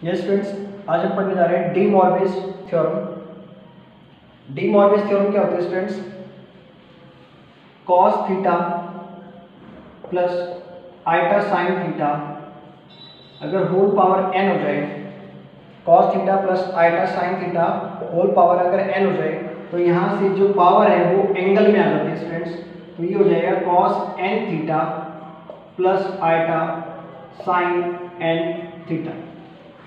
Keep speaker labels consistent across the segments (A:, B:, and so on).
A: Yes friends, आज हम पढ़ने जा रहे हैं De Moivre's theorem. De Moivre's theorem क्या होता है students? Cos theta plus iota sine theta अगर होल पावर एन हो जाए, cos theta plus iota sine theta whole power अगर एन हो जाए तो यहाँ से जो पावर है वो एंगल में आ जाती है स्टूडेंट्स। तो ये हो जाएगा cos n theta plus iota sine n theta.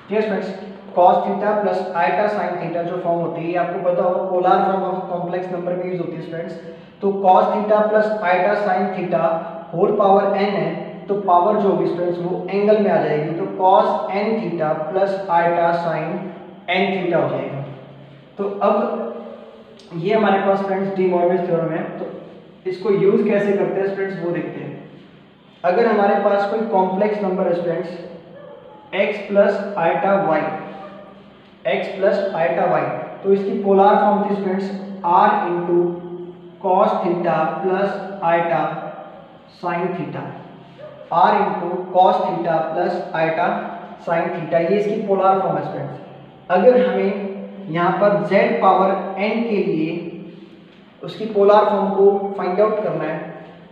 A: ठीक है friends, cos theta plus iota sine theta जो फॉर्म होती है, ये आपको पता होगा polar form of complex number में यूज होती है स्टूडेंट्स। तो cos theta plus iota sine theta whole power n है, तो पावर जो होगी स्टूडेंट्स वो एंगल में आ जाएगी। तो cos n theta plus iota sine n theta हो जाएगा। तो अब ये हमारे पास फ्रेंड्स डी मॉर्विस थ्योरम है। तो इसको यूज कैसे करते हैं स्टूडेंट्स वो देखते हैं। अगर हमारे पास कोई कॉम्प्लेक्स नंबर है students x plus iota y, x plus iota y, तो इसकी पोलर फॉर्म थी students r into cos theta plus iota sine theta, r into cos theta plus iota sine theta, ये इसकी पोलर फॉर्म है students. अगर हमें यहाँ पर z पावर n के लिए उसकी पोलर फॉर्म को फाइंड आउट करना है,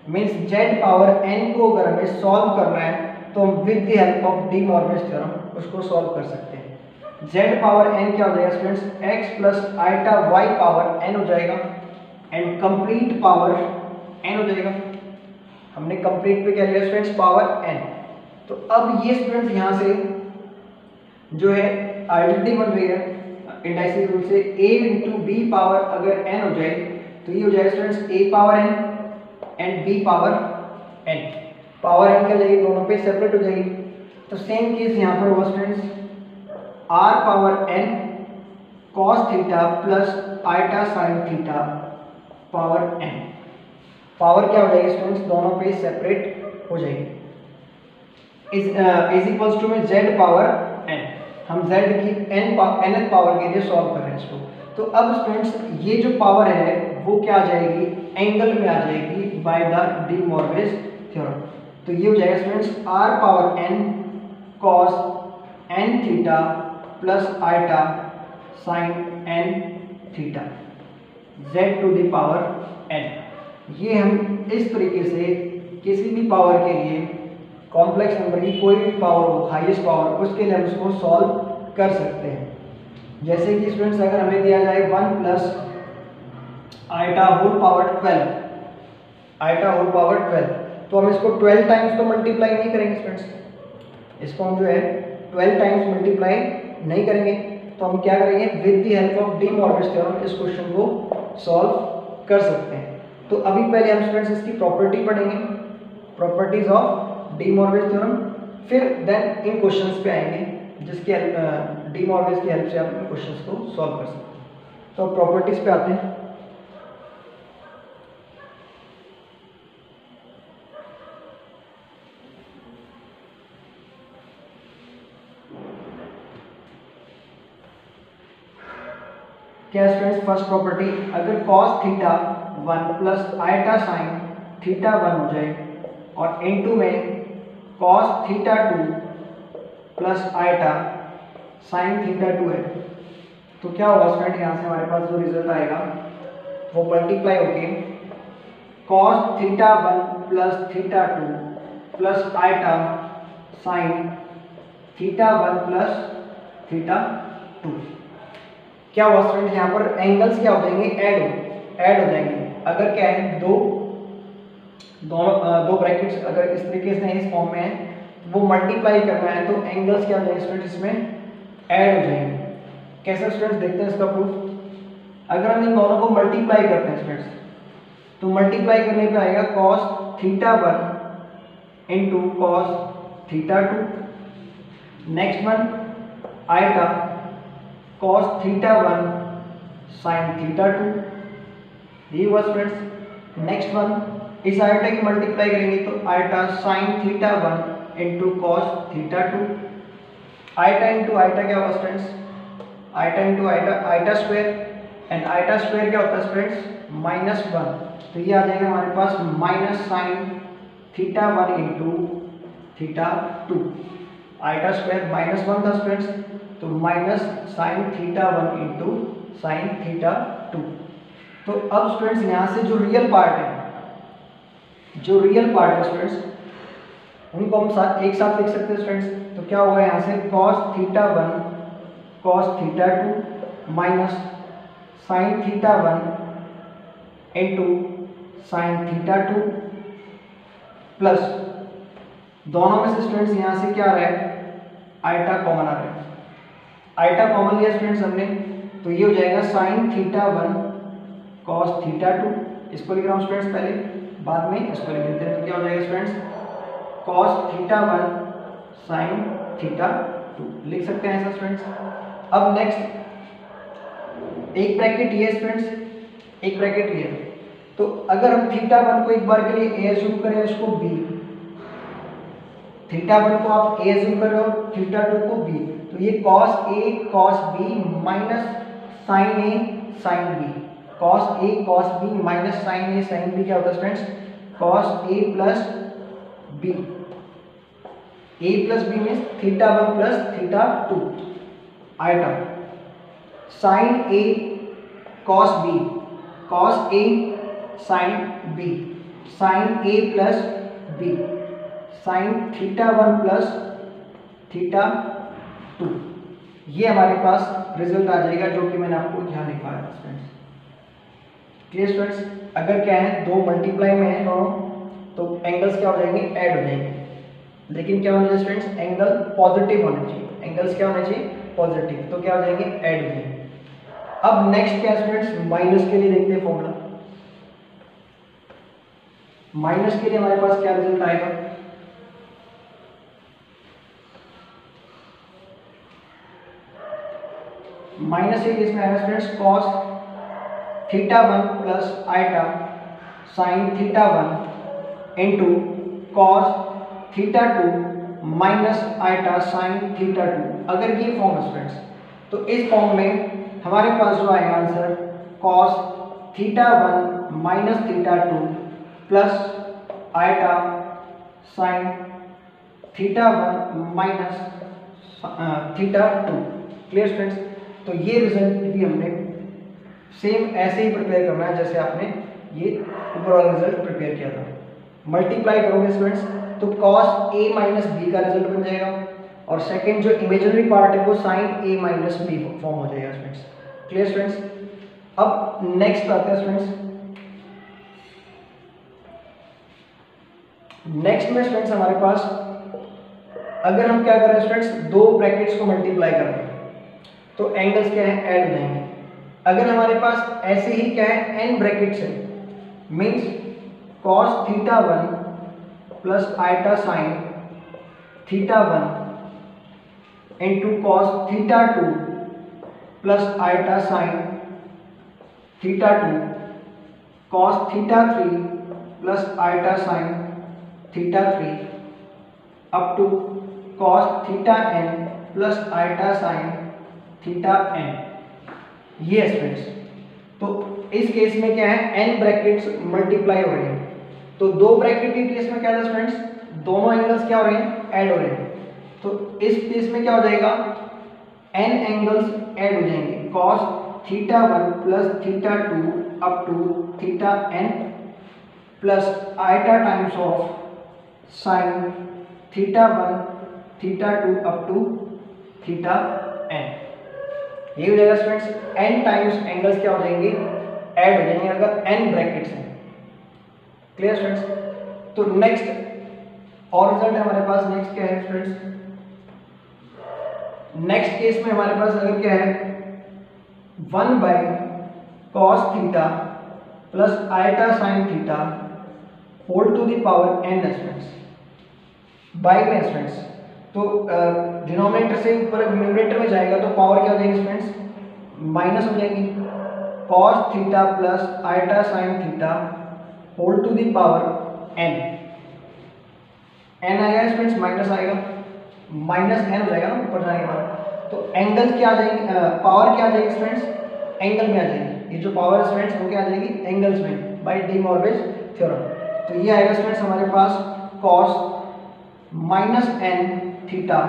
A: मीन्स z पावर n को अगर हमें सॉल्व करना है तो हम with the help of de Moivre's theorem उसको सॉल्व कर सकते हैं। z पावर n क्या हो जाएगा students? x plus iota y power n हो जाएगा एंड कंप्लीट पावर n हो जाएगा। हमने कंप्लीट पे क्या लिया स्टूडेंट्स? Power n। तो अब ये स्टूडेंट्स यहाँ से जो है आइडेंटिटी बन रही है इंडाइसिस रूल से, a इंटू बी पावर अगर n हो जाए तो ये हो जाएगा students a power n and b power n। Power n क्या हो जाएगी? दोनों पे सेपरेट हो जाएगी। तो सेम केस यहाँ पर होगा students, r power n cos theta plus iota sine theta power n। Power क्या हो जाएगी स्टूडेंट्स? दोनों पे सेपरेट हो जाएगी। इज इक्वल्स टू में z पावर n, हम z की nth पावर के लिए सॉल्व कर रहे हैं इसको। तो अब स्टूडेंट्स ये जो पावर है वो क्या आ जाएगी? एंगल में आ जाएगी by the De Moivre's theorem. तो ये हो जाएगा students r power n cos n theta plus iota sine n theta z to the power n। ये हम इस तरीके से किसी भी पावर के लिए, कॉम्प्लेक्स नंबर की कोई भी पावर हो, हाईएस्ट पावर, उसके लिए हम उसको सॉल्व कर सकते हैं। जैसे कि स्टूडेंट्स अगर हमें दिया जाए 1 plus iota whole power 12, iota whole power 12, तो हम इसको 12 टाइम्स तो मल्टीप्लाई नहीं करेंगे स्टूडेंट्स, इसको हम जो है 12 टाइम्स मल्टीप्लाई नहीं करेंगे। तो हम क्या करेंगे? With the help of de Moivre's theorem इस क्वेश्चन को सॉल्व कर सकते हैं। तो अभी पहले हम स्टूडेंट्स इसकी प्रॉपर्टी पढ़ेंगे, properties of de Moivre's theorem, फिर देन इन क्वेश्चंस पे आएंगे जिसके डी मॉर्विस की हेल्प से आप इन क्वेश्चंस को सॉल्व कर सकते हैं। तो प्रॉपर्टीज पे आते हैं। क्या स्टूडेंट्स? फर्स्ट प्रॉपर्टी, अगर cos theta 1 plus iota sine theta 1 हो जाए और इनटू में cos theta 2 plus iota sine theta 2 है, तो क्या होगा स्टूडेंट? यहाँ से हमारे पास जो रिजल्ट आएगा वो मल्टीप्लाई होके cos theta 1 plus theta 2 plus iota sine theta 1 plus theta 2। क्या हुआ स्टूडेंट? यहाँ पर एंगल्स क्या हो जाएंगे? ऐड हो जाएंगे। अगर क्या है दो ब्रैकेट्स अगर इस तरीके से इस फॉर्म में है, वो मल्टीप्लाई करना है तो एंगल्स क्या हो जाएंगे स्टूडेंट? इसमें ऐड हो जाएंगे। कैसे स्टूडेंट्स? देखते हैं इसका प्रूफ। अगर हम इन दोनों को मल्टीप्लाई करते हैं स्टूडेंट्स, तो मल्टीप्लाई करने पे आएगा cos theta 1 into cos theta 2। Next one iota cos theta 1 sine theta 2, ये हुआ स्टूडेंट्स। नेक्स्ट वन इस आइटा की मल्टीप्लाई करेंगे तो iota sine theta 1 into cos theta 2। Iota into iota क्या होगा students? Iota into iota iota square, and iota square क्या होता है स्टूडेंट्स? -1। तो ये आ जाएगा हमारे पास minus sine theta 1 into theta 2। Iota square minus 1 था स्टूडेंट्स, तो minus sine theta 1 into sine theta 2। तो अब स्टूडेंट्स यहाँ से जो रियल पार्ट है स्टूडेंट्स, उनको हम एक साथ लिख सकते हैं स्टूडेंट्स। तो क्या होगा यहाँ से cos theta 1 cos theta 2 minus sine theta 1 into sine theta 2 plus दोनों में से स्टूडेंट्स यहाँ से क्या आ रहा है, आइटा कॉमन आ रहा है। आइटा कॉमन लिया स्टूडेंट्स हमने, तो ये हो जाएगा साइन थीटा 1 cos थीटा 2, इसको लिख रहा हूँ स्टूडेंट्स पहले, बाद में इसको लिख देते हैं। तो क्या हो जाएगा students cos theta 1 sine theta 2 लिख सकते हैं ऐसा स्टूडेंट्स। अब नेक्स्ट एक ब्रैकेट ये स्टूडेंट्स, एक ब्रैकेट ये। तो अगर हम थीटा 1 को एक बार के लिए ए अज्यूम करें, इसको बी, थीटा 1 को आप ए अज्यूम कर रहे हो, थीटा 2 को बी, तो ये cos A cos B minus sine A sine B, cos A cos B minus sine A sine B क्या होता है students, cos A plus B, A plus B means theta 1 plus theta 2 item, sine A cos B cos A sine B, sine A plus B, sine theta 1 plus theta 2, ये हमारे पास result आ जाएगा जो कि मैंने आपको यहाँ लिखा है स्टूडेंट्स। क्लियर स्टूडेंट्स, अगर क्या है दो मल्टीप्लाई में है दोनों, तो एंगल्स क्या हो जाएंगे, ऐड हो जाएंगे, लेकिन क्या होना चाहिए स्टूडेंट्स, एंगल पॉजिटिव होना चाहिए, एंगल्स क्या होना चाहिए, पॉजिटिव, तो क्या हो जाएंगे, ऐड हो जाएंगे। अब नेक्स्ट क्या स्टूडेंट्स, माइनस के लिए देखते हैं फॉर्मूला। माइनस के लिए हमारे पास क्या रिजल्ट आएगा, माइनस के केस में आएगा students cos theta 1 plus iota sine theta 1 into cos theta 2 minus iota sine theta 2। अगर ये फॉर्म है स्टूडेंट्स, तो इस फॉर्म में हमारे पास जो आएगा answer cos theta 1 minus theta 2 plus iota sine theta 1 minus theta 2। Clear students, तो ये रिजल्ट भी हमने सेम ऐसे ही प्रिपेयर करना है जैसे आपने ये ऊपर वाला रिजल्ट प्रिपेयर किया था। मल्टीप्लाई करोगे स्टूडेंट्स तो cos a माइनस बी का रिजल्ट बन जाएगा, और सेकंड जो इमेजिनरी पार्ट है वो sin a minus b form हो जाएगा स्टूडेंट्स। क्लियर स्टूडेंट्स, अब नेक्स्ट आते हैं स्टूडेंट्स, नेक्स्ट में स्टूडेंट्स हमारे पास अगर हम क्या कर रहे हैं स्टूडेंट्स, दो ब्रैकेट्स को मल्टीप्लाई कर रहे हैं तो एंगल्स क्या है, ऐड हो जाएंगे। अगर हमारे पास ऐसे ही क्या है n ब्रैकेट्स है, means cos theta 1 plus iota sine theta 1 into cos theta 2 plus iota sine theta 2, cos theta 3 plus iota sine theta 3 up to cos theta n plus iota sine theta n। ये students, तो इस case में क्या है, n brackets multiply हो रहे हैं, तो दो ब्रैकेट के केस में क्या था स्टूडेंट्स, दोनों एंगल्स क्या हो रहे हैं, ऐड हो रहे हैं। तो इस केस में क्या हो जाएगा, n एंगल्स ऐड हो जाएंगे, cos theta 1 plus theta 2 up to theta n plus iota times of sine theta 1 theta 2 up to theta n। ये हो जाएगा स्टूडेंट्स, n टाइम्स एंगल्स क्या हो जाएंगे, ऐड हो जाएंगे अगर n ब्रैकेट्स हैं। क्लियर स्टूडेंट्स, तो नेक्स्ट और रिजल्ट है हमारे पास, नेक्स्ट क्या है स्टूडेंट्स, नेक्स्ट केस में हमारे पास अगर क्या है 1 by cos theta plus iota sine theta whole to the power n students, by में स्टूडेंट्स, तो डिनोमिनेटर से ऊपर न्यूमरेटर में जाएगा तो पावर क्या हो जाएगी स्टूडेंट्स, माइनस हो जाएगी, cos theta plus iota sine theta whole to the power n, n आएगा स्टूडेंट्स, माइनस आएगा, माइनस n हो जाएगा ना ऊपर जाने के बाद, तो एंगल क्या आ जाएगी, पावर क्या आ जाएगी स्टूडेंट्स, एंगल में आ जाएगी, ये जो पावर स्टूडेंट्स वो क्या आ जाएगी, एंगल्स में, बाय डी मॉर्गन थ्योरम। तो ये आएगा स्टूडेंट्स हमारे पास cos minus n theta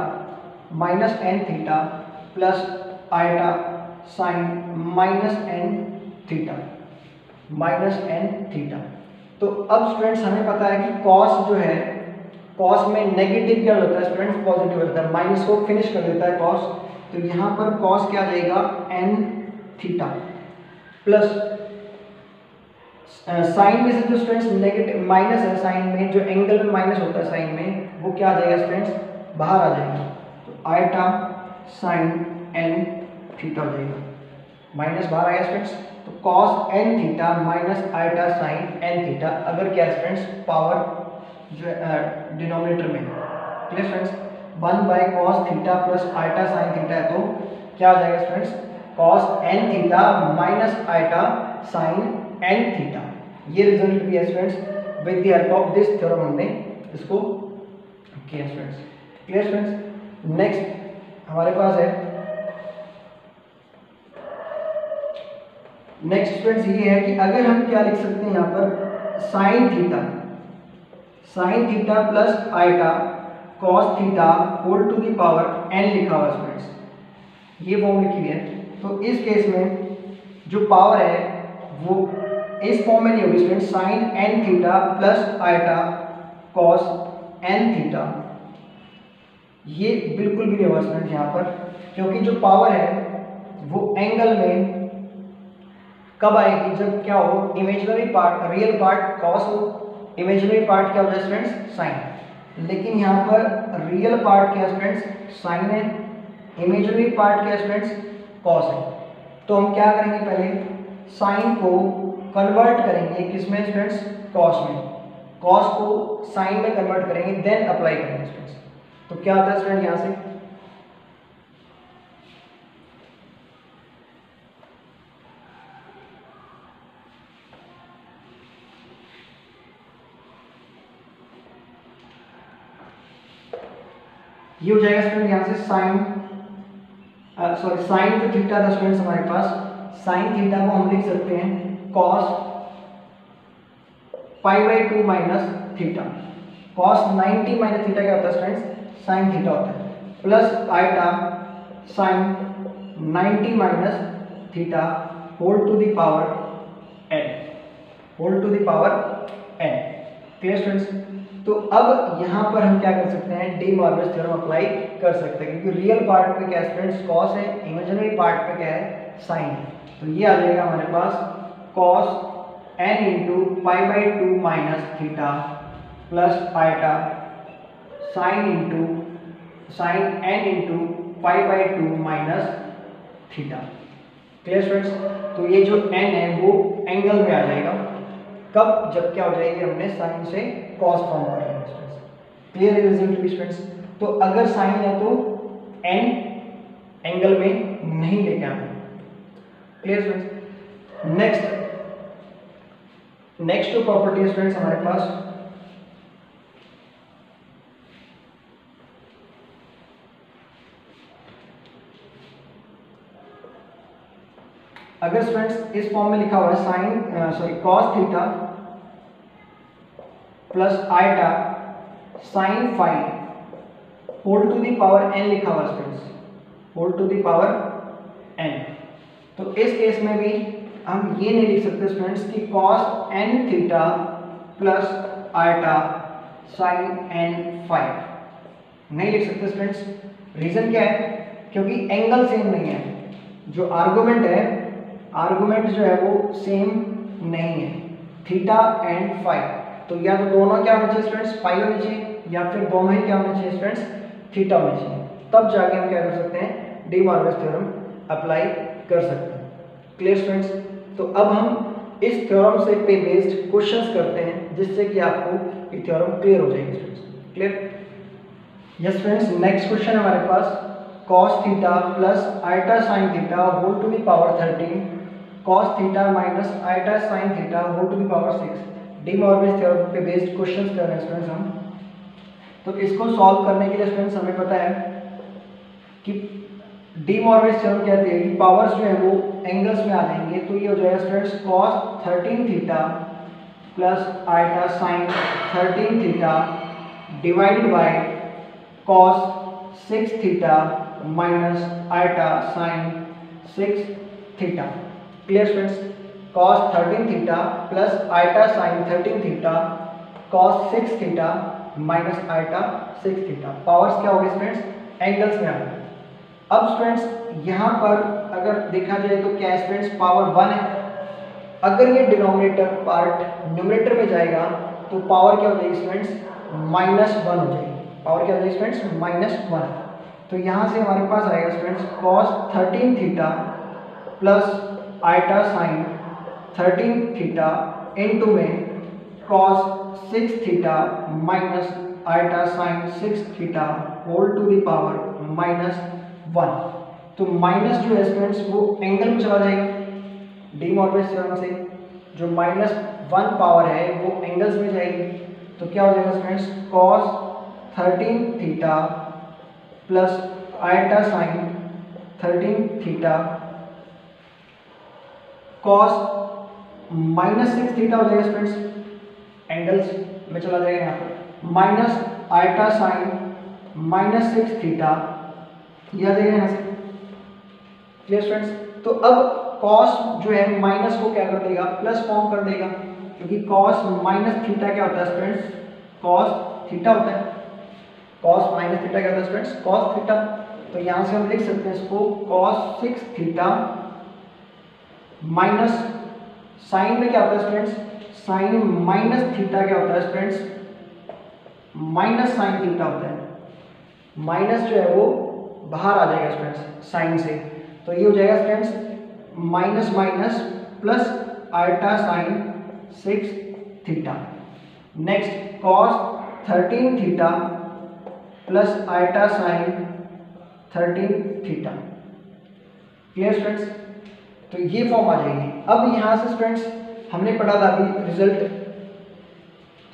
A: minus n theta plus iota sine minus n theta minus n theta. तो अब स्टूडेंट्स हमें पता है कि कॉस जो है, कॉस में नेगेटिव क्या होता है स्टूडेंट्स, पॉजिटिव होता है, माइनस को फिनिश कर देता है कॉस। तो यहाँ पर कॉस क्या आ जाएगा एन थीटा प्लस साइन में से जो स्टूडेंट्स नेगेटिव माइनस है, साइन में जो एंगल में माइनस होता है साइन में, वो क्या आ जाएगा स्टूडेंट्स बाहर आ जाएगा। तो आइटा साइन एन थीटा हो जाएगा, माइनस बाहर आएगा स्टूडेंट्स। तो cos n theta minus iota sine n theta, अगर क्या स्टूडेंट्स पावर जो डिनोमिनेटर में, clear students, 1/cos theta plus iota sine theta है, तो क्या आ जाएगा students cos n theta minus iota sine n theta. ये रिजल्ट भी है students with the help of this theorem हमने इसको किया स्टूडेंट्स, क्लियर स्टूडेंट्स। नेक्स्ट हमारे पास है, नेक्स्ट स्टूडेंट्स ये है कि अगर हम क्या लिख सकते हैं यहाँ पर sine theta plus iota cos theta whole to the power n लिखा हुआ स्टूडेंट्स, ये फॉर्म लिखी हुई है। तो इस केस में जो पावर है वो इस फॉर्म में नहीं होगी students, sine n theta plus iota cos n theta, ये बिल्कुल भी नहीं होगा स्टूडेंट्स यहाँ पर, क्योंकि जो पावर है वो एंगल में कब आएगी, जब क्या हो imaginary part real part cos हो, इमेजिनरी पार्ट क्या हो जाए स्टूडेंट्स साइन। लेकिन यहाँ पर रियल पार्ट क्या स्टूडेंट्स साइन है, इमेजिनरी पार्ट क्या स्टूडेंट्स कॉस है। तो हम क्या करेंगे, पहले साइन को कन्वर्ट करेंगे किसमें स्टूडेंट्स कॉस में, कॉस को साइन में कन्वर्ट करेंगे, देन अप्लाई करेंगे स्टूडेंट्स। तो क्या होता है स्टूडेंट यहाँ से ये हो जाएगा स्टूडेंट यहाँ से साइन सॉरी साइन जो थीटा था स्टूडेंट्स हमारे पास, साइन थीटा को हम लिख सकते हैं cos π/2 minus theta, cos 90 minus theta क्या होता है स्टूडेंट्स साइन थीटा होता है, plus iota sine 90 minus theta whole to the power n, whole to the power n, clear students. तो अब यहाँ पर हम क्या कर सकते हैं, डी मॉर्गन्स थ्योरम अप्लाई कर सकते हैं, क्योंकि रियल पार्ट पे क्या स्टूडेंट्स कॉस है, इमेजिनरी पार्ट पे क्या है साइन है। तो ये आ जाएगा हमारे पास cos n into π/2 minus theta plus iota sine n into π/2 minus theta, clear students. तो ये जो n है वो एंगल में आ जाएगा, कब, जब क्या हो जाएगी हमने साइन से कॉस फॉर्म कर लिया स्टूडेंट्स, क्लियर रिजल्ट भी स्टूडेंट्स। तो अगर साइन है तो n एंगल में नहीं लेके आना, क्लियर स्टूडेंट्स। नेक्स्ट जो प्रॉपर्टी स्टूडेंट्स हमारे पास, अगर स्टूडेंट्स इस फॉर्म में लिखा हुआ है sine cos theta plus iota sine phi whole to the power n लिखा हुआ students, whole to the power n, तो इस केस में भी हम ये नहीं लिख सकते स्टूडेंट्स कि cos n theta plus iota sine n phi, नहीं लिख सकते स्टूडेंट्स। रीजन क्या है, क्योंकि एंगल सेम नहीं है, जो आर्गुमेंट है, आर्गुमेंट जो है वो सेम नहीं है, थीटा एंड फाई। तो या तो दोनों क्या होना चाहिए स्टूडेंट्स फाई होनी चाहिए, या फिर दोनों ही क्या होना चाहिए स्टूडेंट्स थीटा होनी चाहिए, तब जाके हम क्या कर सकते हैं डी मॉर्गन्स थ्योरम अप्लाई कर सकते हैं, क्लियर स्टूडेंट्स। तो अब हम इस थ्योरम से पे बेस्ड क्वेश्चंस करते हैं, जिससे कि आपको ये थ्योरम क्लियर हो जाएगी students, clear. Yes friends, next question हमारे पास cos theta plus iota sine theta whole to the power 13 cos theta minus iota sine theta whole to the power 6, De Morgan's theorem पे based questions कर रहे हैं students हम। तो इसको solve करने के लिए स्टूडेंट्स हमें पता है कि डी मॉर्गन्स थ्योरम कहती है कि पावर्स जो है वो एंगल्स में आ जाएंगे। तो ये हो जाएगा students cos 13 theta plus iota sine 13 theta divided by cos 6 theta minus iota sine 6 theta. Clear students? Cos 13 theta plus iota sine 13 theta cos 6 theta minus iota 6 theta. Powers क्या हो गए स्टूडेंट्स? एंगल्स में आ गए। अब students यहाँ पर अगर देखा जाए तो क्या स्टूडेंट्स पावर 1 है। अगर ये डिनोमिनेटर पार्ट न्यूमरेटर में जाएगा तो पावर क्या हो जाएगी स्टूडेंट्स? -1 हो जाएगी। पावर क्या हो जाएगी स्टूडेंट्स? -1। तो यहाँ से हमारे पास आएगा students cos 13 theta plus iota sine 13 theta into में cos 6 theta minus iota sine 6 theta whole to the power -1। तो माइनस जो है स्टूडेंट्स वो एंगल में चला जाएगा डी मॉर्गन थ्योरम से। जो -1 पावर है वो एंगल्स में जाएगी। तो क्या हो जाएगा students? Cos 13 theta plus iota sine 13 theta cos -6 theta हो जाएगा स्टूडेंट्स, एंगल्स में चला जाएगा यहाँ पर, माइनस आइटा साइन -6 थीटा, यह आ जाएगा यहाँ से। Clear students? तो अब कॉस जो है माइनस को क्या कर देगा? प्लस फॉर्म कर देगा, क्योंकि कॉस माइनस थीटा क्या होता है स्टूडेंट्स? कॉस थीटा होता है। कॉस माइनस थीटा क्या होता है स्टूडेंट्स? Cos theta. तो यहाँ से हम लिख सकते हैं इसको कॉस 6 थीटा माइनस साइन में क्या होता है स्टूडेंट्स? साइन माइनस थीटा क्या होता है स्टूडेंट्स? माइनस साइन थीटा होता है। माइनस जो है वो बाहर आ जाएगा स्टूडेंट्स साइन से, तो ये हो जाएगा students minus minus plus iota sine 6 theta. Next cos 13 theta plus iota sine 13 theta. Clear students? तो ये फॉर्म आ जाएगी। अब यहाँ से स्टूडेंट्स हमने पढ़ा था अभी रिजल्ट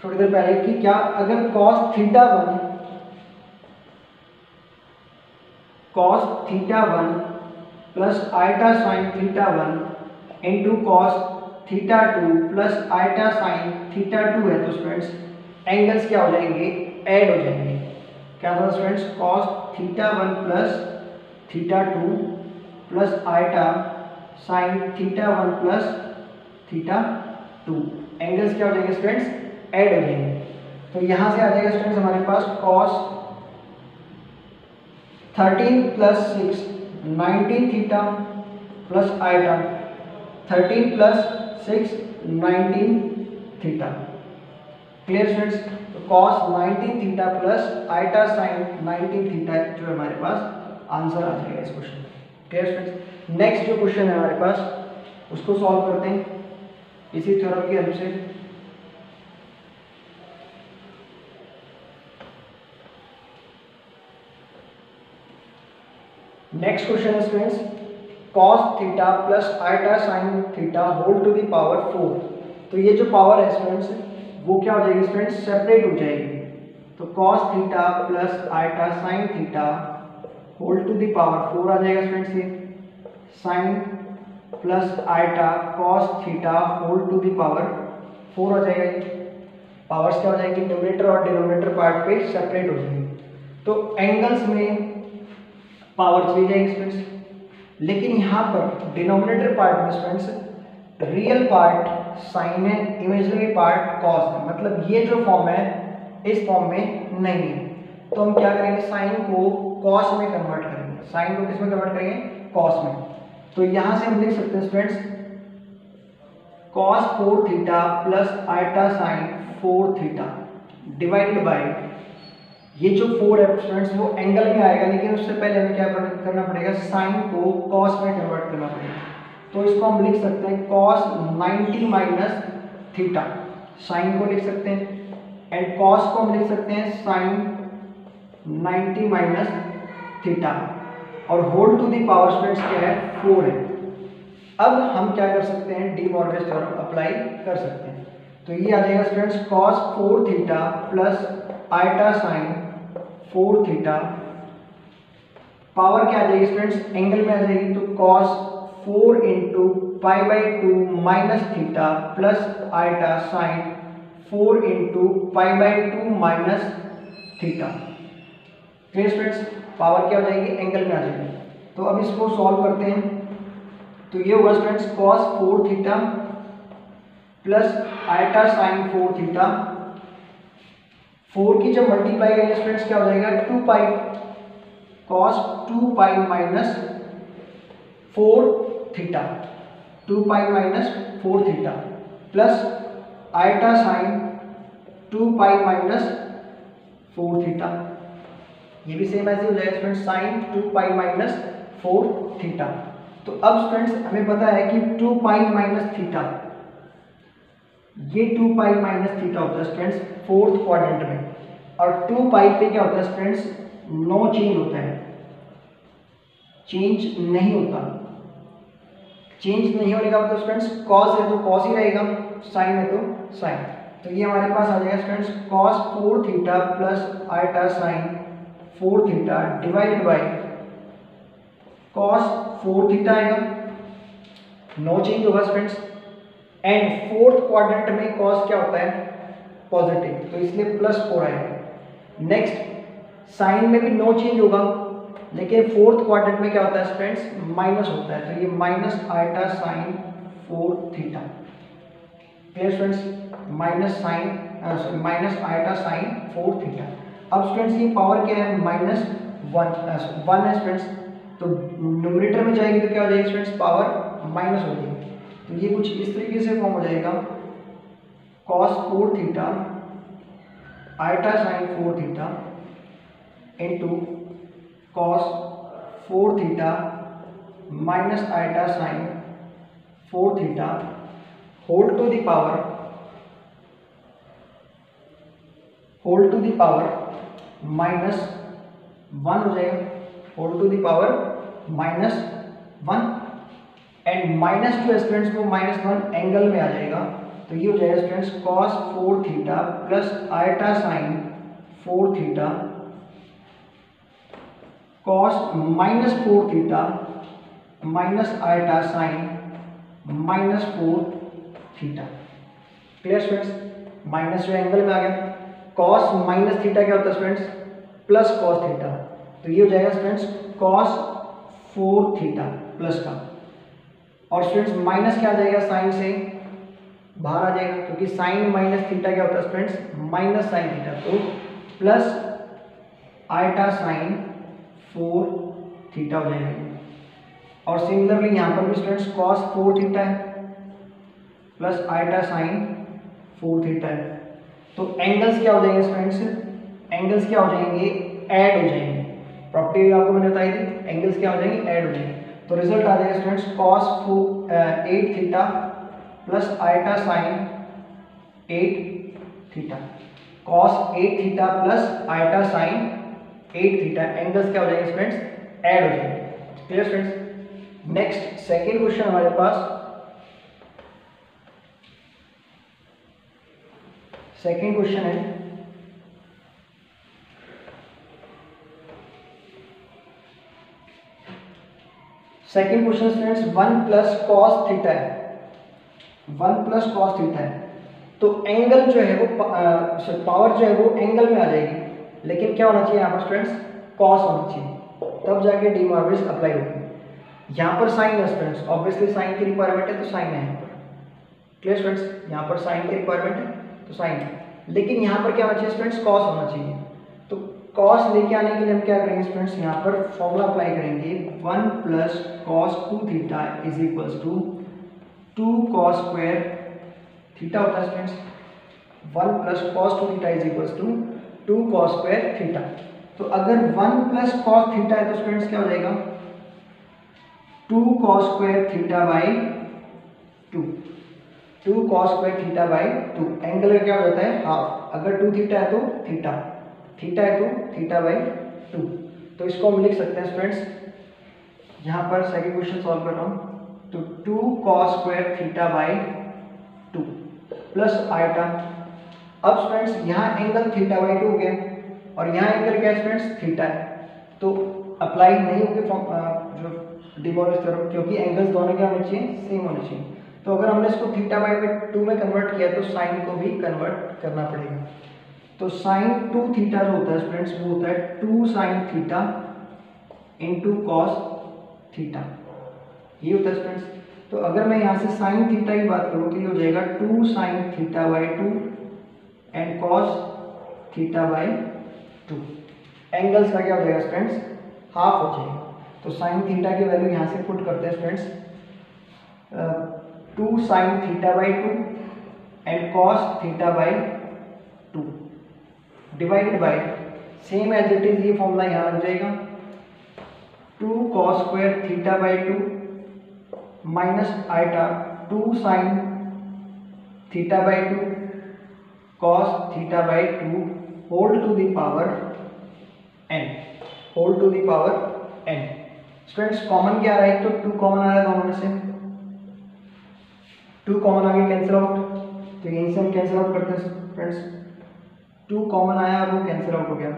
A: थोड़ी देर पहले कि क्या अगर cos theta 1 plus iota sine theta 1 into cos theta 2 plus iota sine theta 2 है तो स्टूडेंट्स एंगल्स क्या हो जाएंगे? ऐड हो जाएंगे। क्या था students? cos theta 1 plus theta 2 plus iota sine theta 1 plus theta 2, angles क्या हो जाएंगे स्टूडेंट्स? ऐड हो जाएंगे। तो यहाँ से आ जाएगा स्टूडेंट्स हमारे पास cos 13 plus 6 19 theta plus iota 13 plus 6 19 theta. Clear students? तो cos 19 theta plus iota sine 19 theta जो हमारे पास आंसर आ जाएगा इस क्वेश्चन का। Clear students? नेक्स्ट जो क्वेश्चन है हमारे पास उसको सॉल्व करते हैं इसी थ्योरम की हेल्प से। नेक्स्ट क्वेश्चन है students cos theta plus iota sine theta whole to the power 4। तो ये जो पावर है स्टूडेंट्स वो क्या हो जाएगी स्टूडेंट्स? सेपरेट हो जाएगी। तो cos theta plus iota sine theta whole to the power 4 आ जाएगा स्टूडेंट्स। ये sine plus iota cos theta whole to the power 4 हो जाएगा। पावर्स क्या हो जाएंगी? न्यूमरेटर और डिनोमिनेटर पार्ट पे सेपरेट हो जाएंगे। तो एंगल्स में पावर चली जाएगी स्टूडेंट्स, लेकिन यहाँ पर डिनोमिनेटर पार्ट में स्टूडेंट्स रियल पार्ट साइन है, इमेजिनरी पार्ट कॉस है। मतलब ये जो फॉर्म है इस फॉर्म में नहीं है। तो हम क्या करेंगे? साइन को कॉस में कन्वर्ट करेंगे। साइन को किस में कन्वर्ट करेंगे? कॉस में। तो यहाँ से हम लिख सकते हैं students cos 4 theta plus iota sine 4 theta divided by, ये जो 4 है स्टूडेंट्स वो एंगल में आएगा, लेकिन उससे पहले हमें क्या करना पड़ेगा? साइन को कॉस में कन्वर्ट करना पड़ेगा। तो इसको हम लिख सकते हैं cos 90 माइनस थीटा, साइन को लिख सकते हैं, एंड कॉस को हम लिख सकते हैं साइन 90 माइनस थीटा, और whole to the power students क्या है? 4 है। अब हम क्या कर सकते हैं? डी मॉर्गन थ्योरम अप्लाई कर सकते हैं। तो ये आ जाएगा students cos 4 theta plus iota sine 4 theta, power क्या आ जाएगी स्टूडेंट्स? एंगल में आ जाएगी। तो cos 4 into pi by 2 minus theta plus iota sine 4 into pi by 2 minus theta. फिर स्टूडेंट्स पावर क्या हो जाएगी, एंगल में आ जाएगी। तो अब इसको सॉल्व करते हैं। तो ये होगा students cos 4 theta plus iota sine 4 theta. 4 की जब मल्टीप्लाई करेंगे स्टूडेंट्स क्या हो जाएगा 2 pi cos 2 pi minus 4 theta, 2 pi minus 4 theta plus iota sine 2 pi minus 4 theta. ये भी सेम ऐसे हो जाएगा students sine 2 pi minus 4 theta. तो अब स्टूडेंट्स हमें पता है कि 2 पाई माइनस थीटा, ये 2 पाई माइनस थीटा होता है स्टूडेंट्स फोर्थ क्वाड्रेंट में, और 2 पाई पे क्या होता है स्टूडेंट्स, नो चेंज होता है, चेंज नहीं होता। चेंज नहीं होने का मतलब स्टूडेंट्स कॉस है तो कॉस ही रहेगा, साइन है तो साइन। तो ये हमारे पास आ जाएगा students cos 4 theta plus iota sine 4 theta divided by cos 4 theta आएगा, नो चेंज होगा स्टूडेंट्स। एंड फोर्थ क्वाड्रेंट में cos क्या होता है, पॉजिटिव, तो इसलिए +4 आएगा। नेक्स्ट साइन में भी नो चेंज होगा, लेकिन फोर्थ क्वाड्रेंट में क्या होता है स्टूडेंट्स, माइनस होता है, तो ये minus iota sine 4 theta. Clear students, minus iota sine 4 theta. अब स्टूडेंट्स ये पावर क्या है, -1 है स्टूडेंट्स, तो न्यूमरेटर में जाएगी तो क्या हो जाएगी स्टूडेंट्स, पावर माइनस हो जाएगी। तो ये कुछ इस तरीके से फॉर्म हो जाएगा cos 4 theta iota sine 4 theta into cos 4 theta minus iota sine 4 theta whole to the power -1 हो जाएगा, whole to the power -1। And -2 students को -1 एंगल में आ जाएगा, तो ये हो जाएगा students cos 4 theta plus iota sine 4 theta cos -4 theta minus iota sine -4 theta. Clear students, minus जो एंगल में आ गया, cos माइनस थीटा क्या होता है स्टूडेंट्स, प्लस cos थीटा, तो ये हो जाएगा स्टूडेंट्स cos 4 थीटा प्लस का, और स्टूडेंट्स माइनस क्या आ जाएगा, साइन से बाहर आ जाएगा, क्योंकि साइन माइनस थीटा क्या होता है स्टूडेंट्स, माइनस साइन थीटा, तो प्लस आयटा साइन 4 थीटा हो जाएगा। और सिमिलरली यहाँ पर भी स्टूडेंट्स cos 4 थीटा है प्लस आयटा साइन 4 थीटा है, तो एंगल्स क्या हो जाएंगे स्टूडेंट्स, एंगल्स क्या हो जाएंगे, ऐड हो जाएंगे। प्रॉपर्टी आपको मैंने बताई थी, एंगल्स क्या हो जाएंगे, ऐड हो जाएंगे। तो रिजल्ट आ जाएगा students cos 8 theta plus iota sine 8 theta, cos 8 theta plus iota sine 8 theta, angles क्या हो जाएंगे स्टूडेंट्स, ऐड हो जाएंगे। Clear students, next second question हमारे पास, सेकेंड क्वेश्चन है second question students 1 plus cos theta है, 1 प्लस cos थीटा है, तो एंगल जो है वो पावर जो है वो एंगल में आ जाएगी, लेकिन क्या होना चाहिए यहाँ पर स्टूडेंट्स, cos होना चाहिए, तब जाके डी मॉर्गन अप्लाई होगी। यहाँ पर साइन है स्टूडेंट्स, ऑब्वियसली साइन की रिक्वायरमेंट है तो साइन है यहाँ पर। क्लियर स्टूडेंट्स, यहाँ पर साइन की रिक्वायरमेंट है तो साइन है, लेकिन यहाँ पर क्या होना चाहिए स्टूडेंट्स, cos होना चाहिए। तो cos लेके आने के लिए हम क्या करेंगे स्टूडेंट्स, यहाँ पर फॉर्मूला अप्लाई करेंगे, 1 plus cos 2 theta is equals to 2 cos square theta होता है students, 1 plus cos 2 theta is equals to 2 cos square theta. तो अगर 1 प्लस cos थीटा है तो स्टूडेंट्स क्या हो जाएगा, 2 cos square theta by 2, 2 cos square theta by 2, angle क्या हो जाता है हाफ, अगर 2 थीटा है तो थीटा, थीटा है तो थीटा बाई 2। तो इसको हम लिख सकते हैं स्टूडेंट्स, यहाँ पर सेकंड क्वेश्चन सॉल्व कर रहा हूँ, तो 2 cos square theta by 2 plus eta. अब स्टूडेंट्स यहाँ एंगल थीटा बाई 2 हो गया, और यहाँ एंगल क्या है स्टूडेंट्स, थीटा है, तो अप्लाई नहीं होगी जो डी मॉर्गन थ्योरम, क्योंकि एंगल्स दोनों क्या होने चाहिए, सेम होने चाहिए। तो अगर हमने इसको थीटा बाई 2 में कन्वर्ट किया तो साइन को भी कन्वर्ट करना पड़ेगा। तो साइन 2 थीटा जो होता है स्टूडेंट्स वो होता है 2 sine theta into cos theta, ये होता है स्टूडेंट्स। तो अगर मैं यहाँ से साइन थीटा की बात करूँ तो ये हो जाएगा 2 sine theta by 2 and cos theta by 2। Angles का क्या हो जाएगा स्टूडेंट्स, हाफ हो जाएगा। तो साइन थीटा की वैल्यू यहाँ से पुट करते हैं students, 2 sine theta by 2 and cos theta by 2 divided by same as it is, ये फॉर्मूला यहाँ लग जाएगा 2 cos square theta by 2 minus iota 2 sine theta by 2 cos theta by 2 whole to the power n, whole to the power n। Students common क्या आ रहा है, तो 2 common आ रहा है दोनों में से, 2 कॉमन आगे कैंसिल आउट, तो यहीं से हम कैंसिल आउट करते हैं फ्रेंड्स, 2 कॉमन आया और वो कैंसिल आउट हो गया।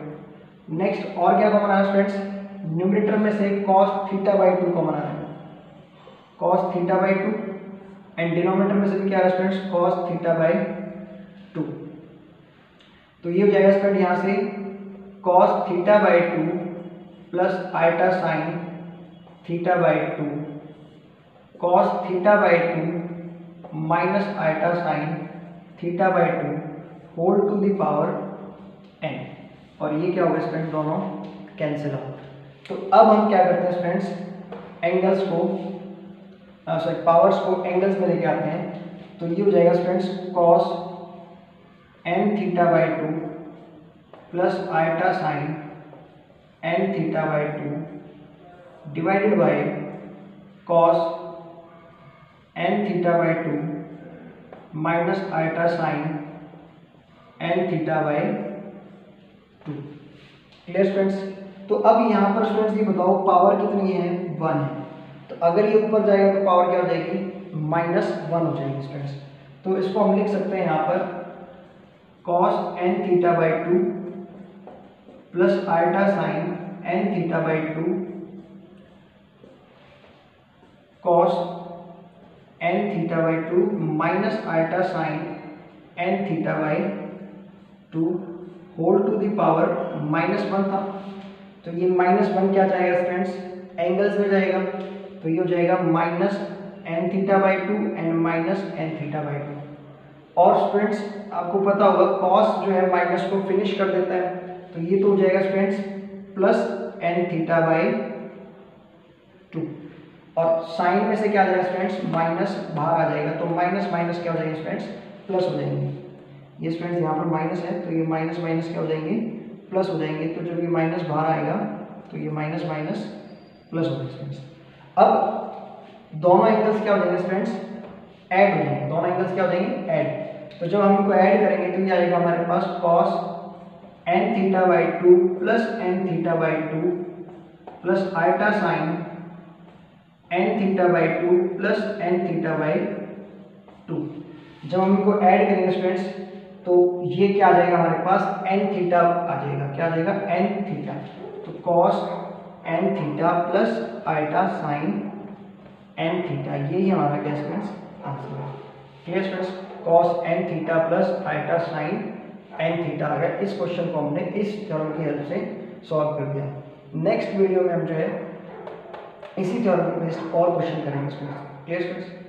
A: नेक्स्ट और क्या कॉमन आया स्टूडेंट्स, न्यूमरेटर में से cos थीटा बाई 2 कॉमन आ रहा है, cos theta by 2 and denominator में से भी क्या आ रहा है स्टूडेंट्स, cos थीटा बाई 2। तो ये हो जाएगा स्टूडेंट यहाँ से cos theta by 2 plus iota sine theta by 2 cos theta by 2 minus iota sine theta by 2 whole to the power n, और ये क्या होगा स्टूडेंट, दोनों कैंसिल आउट। तो अब हम क्या करते हैं स्टूडेंट्स, एंगल्स को सॉरी पावर्स को एंगल्स में लेके आते हैं। तो ये हो जाएगा students cos n theta by 2 plus iota sine n theta by 2 divided by cos n theta by 2 minus iota sine n theta by 2। Clear students. तो अब यहाँ पर स्टूडेंट्स ये बताओ पावर कितनी है, 1 है। तो अगर ये ऊपर जाएगा तो पावर क्या हो जाएगी, -1 हो जाएगी स्टूडेंट्स। तो इसको हम लिख सकते हैं यहाँ पर cos n theta by 2 plus iota sine n theta by 2 cos n theta by 2 minus iota sine n theta by 2 whole to the power -1 था। तो ये -1 क्या जाएगा स्टूडेंट्स, एंगल्स में जाएगा। तो ये हो जाएगा minus n theta by 2 and minus n theta by 2। और स्टूडेंट्स आपको पता होगा cos जो है माइनस को फिनिश कर देता है, तो ये तो हो जाएगा students plus n theta by 2, और साइन में से क्या आ जाएगा स्टूडेंट्स, माइनस बाहर आ जाएगा। तो माइनस माइनस क्या हो जाएगा स्टूडेंट्स, प्लस हो जाएंगे। ये स्टूडेंट्स यहाँ पर माइनस है, तो ये माइनस माइनस क्या हो जाएंगे, प्लस हो जाएंगे। तो जब ये माइनस बाहर आएगा तो ये माइनस माइनस प्लस हो जाएगा स्टूडेंट्स। अब दोनों एंगल्स क्या हो जाएंगे स्टूडेंट्स, ऐड हो जाएंगे। दोनों एंगल्स क्या हो जाएंगे, ऐड। तो जब हम इनको ऐड करेंगे तो ये आएगा हमारे पास cos n theta by 2 plus n theta by 2 plus iota sine n theta by 2 plus n theta by 2। जब हम इनको ऐड करेंगे स्टूडेंट्स तो ये क्या आ जाएगा हमारे पास, n थीटा आ जाएगा। क्या आ जाएगा, n थीटा। तो cos n theta plus iota sine n theta, यही हमारा क्या स्टूडेंट्स आंसर है। Clear students, cos n theta plus iota sine n theta आ गया। इस क्वेश्चन को हमने इस थ्योरम की हेल्प से सॉल्व कर दिया। नेक्स्ट वीडियो में हम जो है इसी थ्योरम पे बेस्ड और क्वेश्चन करेंगे स्टूडेंट्स। Clear students.